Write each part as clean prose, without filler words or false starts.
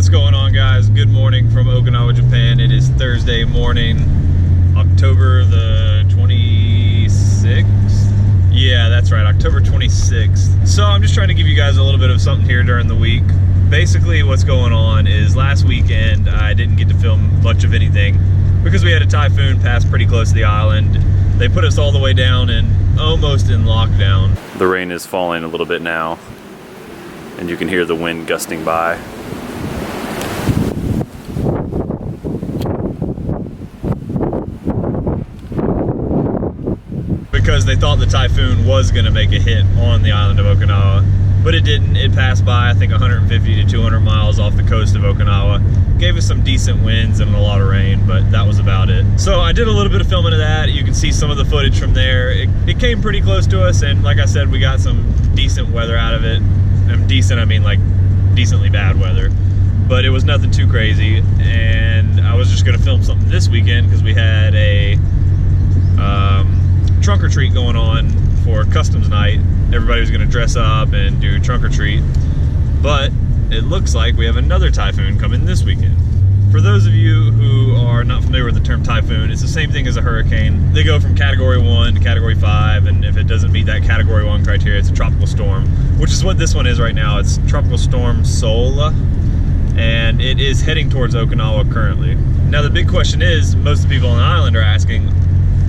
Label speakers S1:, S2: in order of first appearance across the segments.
S1: What's going on, guys? Good morning from Okinawa, Japan. It is Thursday morning, October the 26th. Yeah, that's right, October 26th. So I'm just trying to give you guys a little bit of something here during the week. Basically what's going on is last weekend I didn't get to film much of anything because we had a typhoon pass pretty close to the island. They put us all the way down and almost in lockdown. The rain is falling a little bit now, and you can hear the wind gusting by. Because they thought the typhoon was going to make a hit on the island of Okinawa, but it didn't. It passed by, I think, 150 to 200 miles off the coast of Okinawa. Gave us some decent winds and a lot of rain, but that was about it. So I did a little bit of filming of that. You can see some of the footage from there. It came pretty close to us, and like I said, we got some decent weather out of it. And decent, I mean like decently bad weather, but it was nothing too crazy. And I was just going to film something this weekend because we had a trunk or treat going on for customs night. Everybody was going to dress up and do trunk or treat, but it looks like we have another typhoon coming this weekend. For those of you who are not familiar with the term typhoon, it's the same thing as a hurricane. They go from category 1 to category 5, and if it doesn't meet that category 1 criteria, it's a tropical storm, which is what this one is right now. It's Tropical Storm Sola, and it is heading towards Okinawa currently. Now the big question is, most of the people on the island are asking,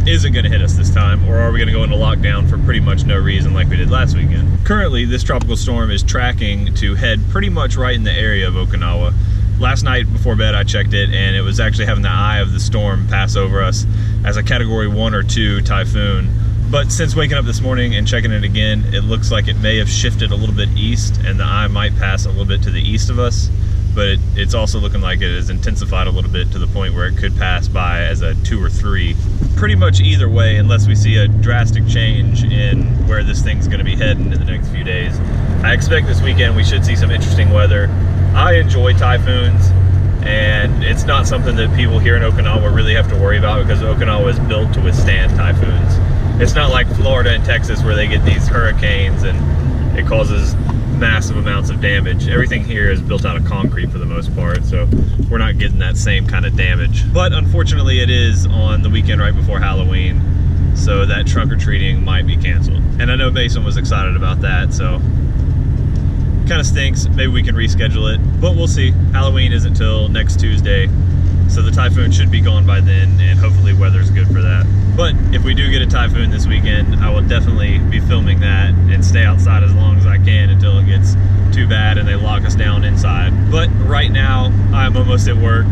S1: is it going to hit us this time, or are we going to go into lockdown for pretty much no reason like we did last weekend? Currently, this tropical storm is tracking to head pretty much right in the area of Okinawa. Last night before bed I checked it, and it was actually having the eye of the storm pass over us as a category 1 or 2 typhoon. But since waking up this morning and checking it again, it looks like it may have shifted a little bit east, and the eye might pass a little bit to the east of us. But it's also looking like it has intensified a little bit to the point where it could pass by as a 2 or 3. Pretty much either way, unless we see a drastic change in where this thing's going to be heading in the next few days. I expect this weekend we should see some interesting weather. I enjoy typhoons, and it's not something that people here in Okinawa really have to worry about because Okinawa is built to withstand typhoons. It's not like Florida and Texas where they get these hurricanes and it causes massive amounts of damage. Everything here is built out of concrete for the most part, so we're not getting that same kind of damage. But unfortunately it is on the weekend right before Halloween, so that trunk or treating might be canceled. And I know Mason was excited about that, so kind of stinks. Maybe we can reschedule it, but we'll see. Halloween isn't till next Tuesday, so the typhoon should be gone by then, and hopefully weather's good for that. But if we do get a typhoon this weekend, I will definitely be filming that and stay outside as long as I can until it gets too bad and they lock us down inside. But right now, I'm almost at work,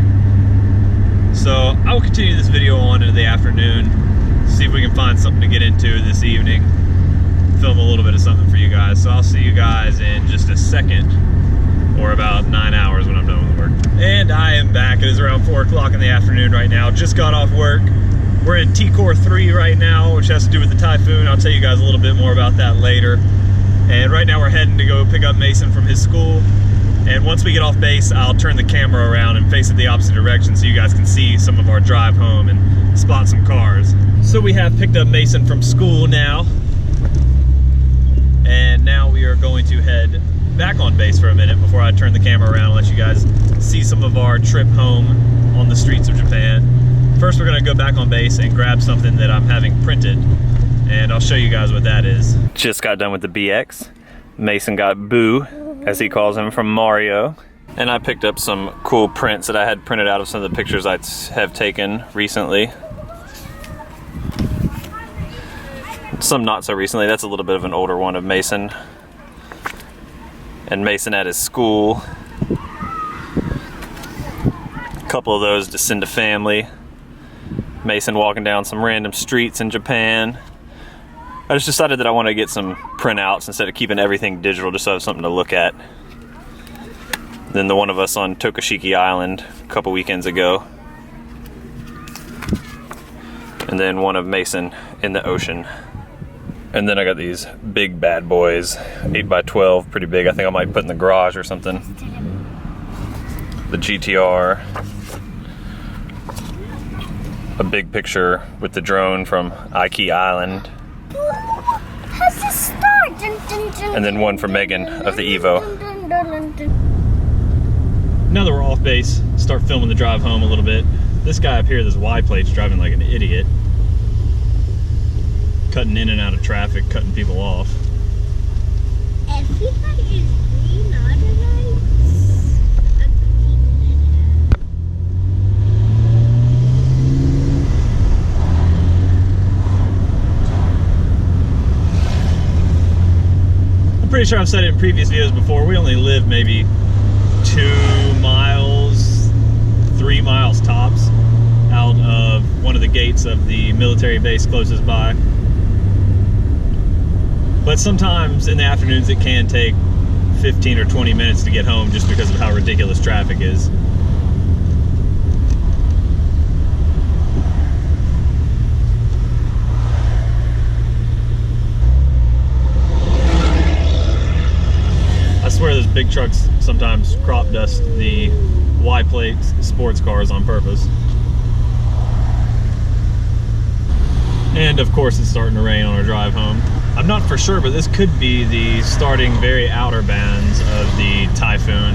S1: so I will continue this video on into the afternoon, see if we can find something to get into this evening, film a little bit of something for you guys. So I'll see you guys in just a second, or about 9 hours when I'm done with work. And I am back. It is around 4 o'clock in the afternoon right now. Just got off work. We're in T-Core 3 right now, which has to do with the typhoon. I'll tell you guys a little bit more about that later. And right now we're heading to go pick up Mason from his school. And once we get off base, I'll turn the camera around and face it the opposite direction so you guys can see some of our drive home and spot some cars. So we have picked up Mason from school now. And now we are going to head back on base for a minute before I turn the camera around and let you guys see some of our trip home on the streets of Japan. First, we're gonna go back on base and grab something that I'm having printed, and I'll show you guys what that is. Just got done with the BX. Mason got Boo, as he calls him, from Mario. And I picked up some cool prints that I had printed out of some of the pictures I have taken recently. Some not so recently. That's a little bit of an older one of Mason. And Mason at his school. A couple of those to send to family. Mason walking down some random streets in Japan. I just decided that I want to get some printouts instead of keeping everything digital, just so I have something to look at. Then the one of us on Tokushiki Island a couple weekends ago. And then one of Mason in the ocean. And then I got these big bad boys, 8x12, pretty big. I think I might put in the garage or something. The GTR. A big picture with the drone from Iki Island. And then one for Megan of the Evo. Now that we're off base, start filming the drive home a little bit. This guy up here, this Y plate's driving like an idiot. Cutting in and out of traffic, cutting people off.
S2: Everybody is green, are the lights? A green
S1: I'm pretty sure I've said it in previous videos before, we only live maybe 2 miles, 3 miles tops out of one of the gates of the military base closest by. But sometimes in the afternoons it can take 15 or 20 minutes to get home just because of how ridiculous traffic is. I swear those big trucks sometimes crop dust the Y plate sports cars on purpose. And of course it's starting to rain on our drive home. I'm not for sure, but this could be the starting very outer bands of the Typhoon.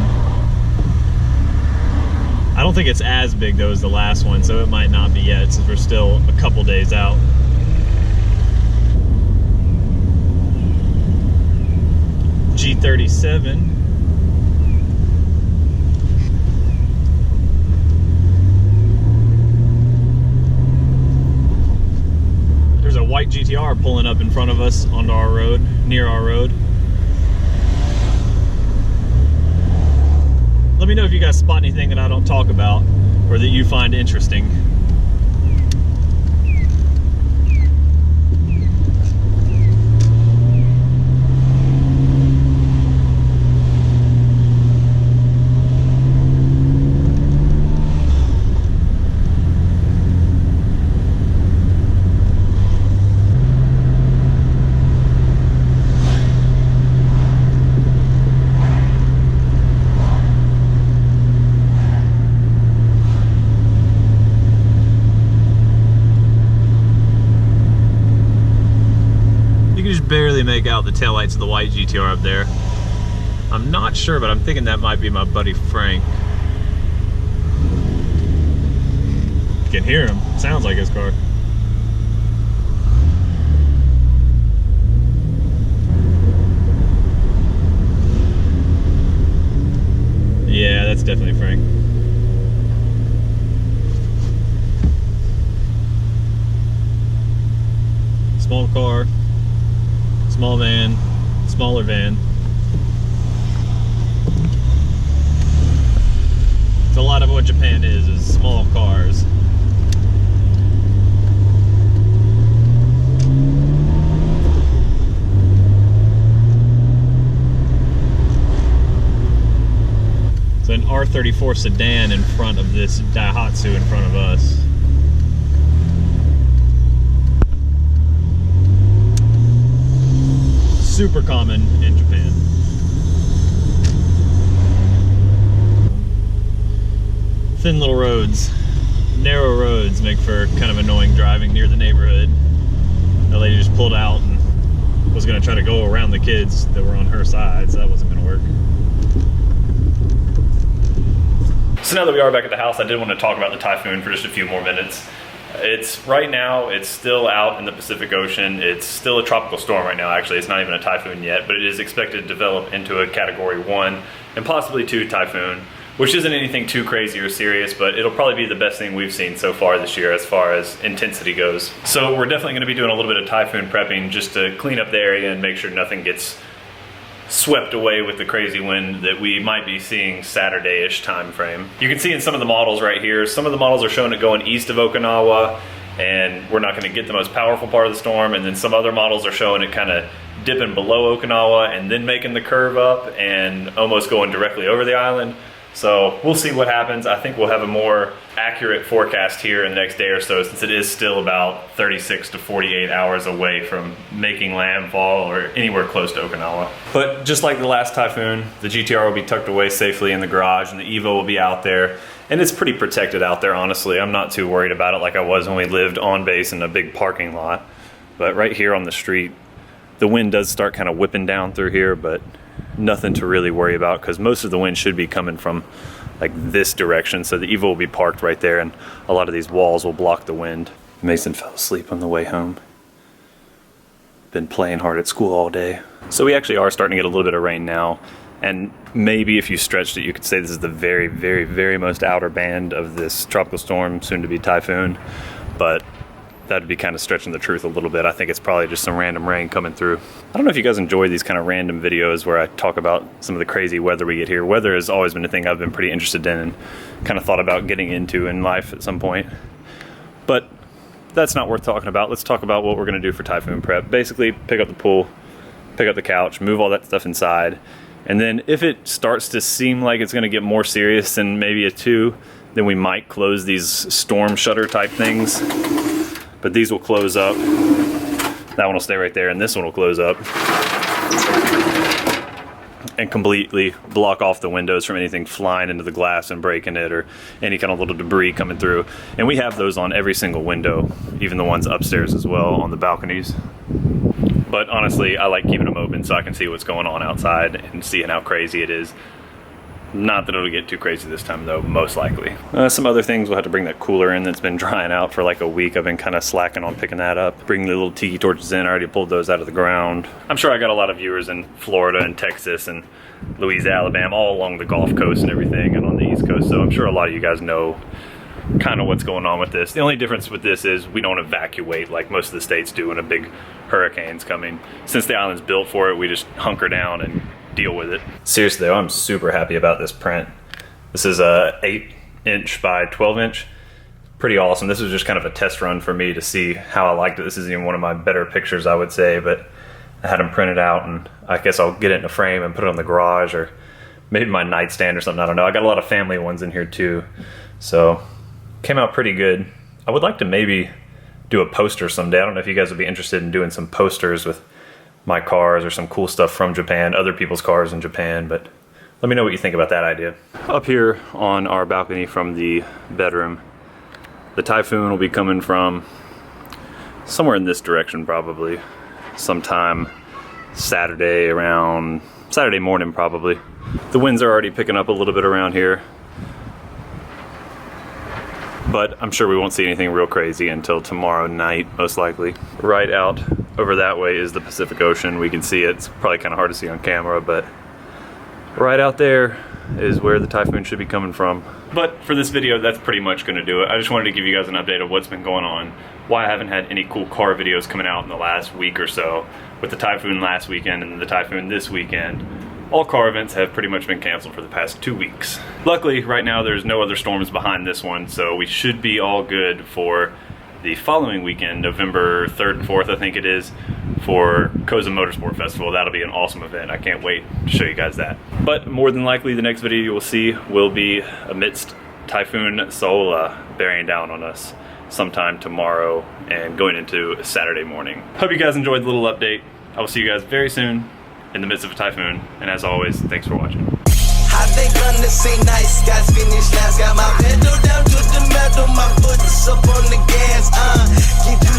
S1: I don't think it's as big though as the last one, so it might not be yet since we're still a couple days out. G37. There's a white GTR pulling up in front of us onto our road, near our road. Let me know if you guys spot anything that I don't talk about or that you find interesting. Barely make out the taillights of the white GTR up there. I'm not sure, but I'm thinking that might be my buddy Frank. You can hear him. Sounds like his car. Yeah, that's definitely Frank. Small car. Small van, smaller van. It's a lot of what Japan is small cars. It's an R34 sedan in front of this Daihatsu in front of us. Super common in Japan. Thin little roads, narrow roads make for kind of annoying driving near the neighborhood. The lady just pulled out and was going to try to go around the kids that were on her side, so that wasn't going to work. So now that we are back at the house, I did want to talk about the Typhoon for just a few more minutes. Right now, it's still out in the Pacific Ocean. It's still a tropical storm right now, actually. It's not even a typhoon yet, but it is expected to develop into a Category 1 and possibly 2 typhoon, which isn't anything too crazy or serious, but it'll probably be the best thing we've seen so far this year as far as intensity goes. So we're definitely going to be doing a little bit of typhoon prepping just to clean up the area and make sure nothing gets swept away with the crazy wind that we might be seeing Saturday-ish time frame. You can see in some of the models right here, some of the models are showing it going east of Okinawa, and we're not going to get the most powerful part of the storm, and then some other models are showing it kind of dipping below Okinawa and then making the curve up and almost going directly over the island. So we'll see what happens. I think we'll have a more accurate forecast here in the next day or so, since it is still about 36 to 48 hours away from making landfall or anywhere close to Okinawa. But just like the last typhoon, the GTR will be tucked away safely in the garage and the Evo will be out there. And it's pretty protected out there, honestly. I'm not too worried about it like I was when we lived on base in a big parking lot. But right here on the street, the wind does start kind of whipping down through here, but nothing to really worry about because most of the wind should be coming from like this direction, so the Evo will be parked right there and a lot of these walls will block the wind. Mason fell asleep on the way home. Been playing hard at school all day. So we actually are starting to get a little bit of rain now, and maybe if you stretched it you could say this is the very, very, very most outer band of this tropical storm, soon to be typhoon, but that'd be kind of stretching the truth a little bit. I think it's probably just some random rain coming through. I don't know if you guys enjoy these kind of random videos where I talk about some of the crazy weather we get here. Weather has always been a thing I've been pretty interested in and kind of thought about getting into in life at some point. But that's not worth talking about. Let's talk about what we're gonna do for typhoon prep. Basically, pick up the pool, pick up the couch, move all that stuff inside, and then if it starts to seem like it's gonna get more serious than maybe a 2, then we might close these storm shutter type things. But these will close up. That one will stay right there, and this one will close up and completely block off the windows from anything flying into the glass and breaking it, or any kind of little debris coming through. And we have those on every single window, even the ones upstairs as well on the balconies. But honestly, I like keeping them open so I can see what's going on outside and seeing how crazy it is. Not that it'll get too crazy this time though, most likely. Some other things, we'll have to bring that cooler in that's been drying out for like a week. I've been kind of slacking on picking that up. Bring the little tiki torches in, I already pulled those out of the ground. I'm sure I got a lot of viewers in Florida and Texas and Louisiana, Alabama, all along the Gulf Coast and everything, and on the East Coast. So I'm sure a lot of you guys know kind of what's going on with this. The only difference with this is we don't evacuate like most of the states do when a big hurricane's coming. Since the island's built for it, we just hunker down and deal with it. Seriously though, I'm super happy about this print. This is a 8" by 12". Pretty awesome. This was just kind of a test run for me to see how I liked it. This is even one of my better pictures, I would say, but I had them printed out, and I guess I'll get it in a frame and put it on the garage or maybe my nightstand or something. I don't know. I got a lot of family ones in here too, so came out pretty good. I would like to maybe do a poster someday. I don't know if you guys would be interested in doing some posters with my cars or some cool stuff from Japan, other people's cars in Japan, but let me know what you think about that idea. Up here on our balcony from the bedroom, the Typhoon will be coming from somewhere in this direction probably, sometime Saturday morning probably. The winds are already picking up a little bit around here, but I'm sure we won't see anything real crazy until tomorrow night, most likely. Right out over that way is the Pacific Ocean. We can see it. It's probably kind of hard to see on camera, but right out there is where the typhoon should be coming from. But for this video, that's pretty much gonna do it. I just wanted to give you guys an update of what's been going on, why I haven't had any cool car videos coming out in the last week or so. With the typhoon last weekend and the typhoon this weekend, all car events have pretty much been canceled for the past 2 weeks. Luckily, right now there's no other storms behind this one, so we should be all good for the following weekend, November 3rd and 4th, I think it is, for Koza Motorsport Festival. That'll be an awesome event. I can't wait to show you guys that. But more than likely, the next video you will see will be amidst Typhoon Sola bearing down on us sometime tomorrow and going into Saturday morning. Hope you guys enjoyed the little update. I will see you guys very soon in the midst of a typhoon, and as always, thanks for watching.
S3: How they gonna say nice guys finish last? Got my pedal down to the metal, my foot is up on the gas. Get you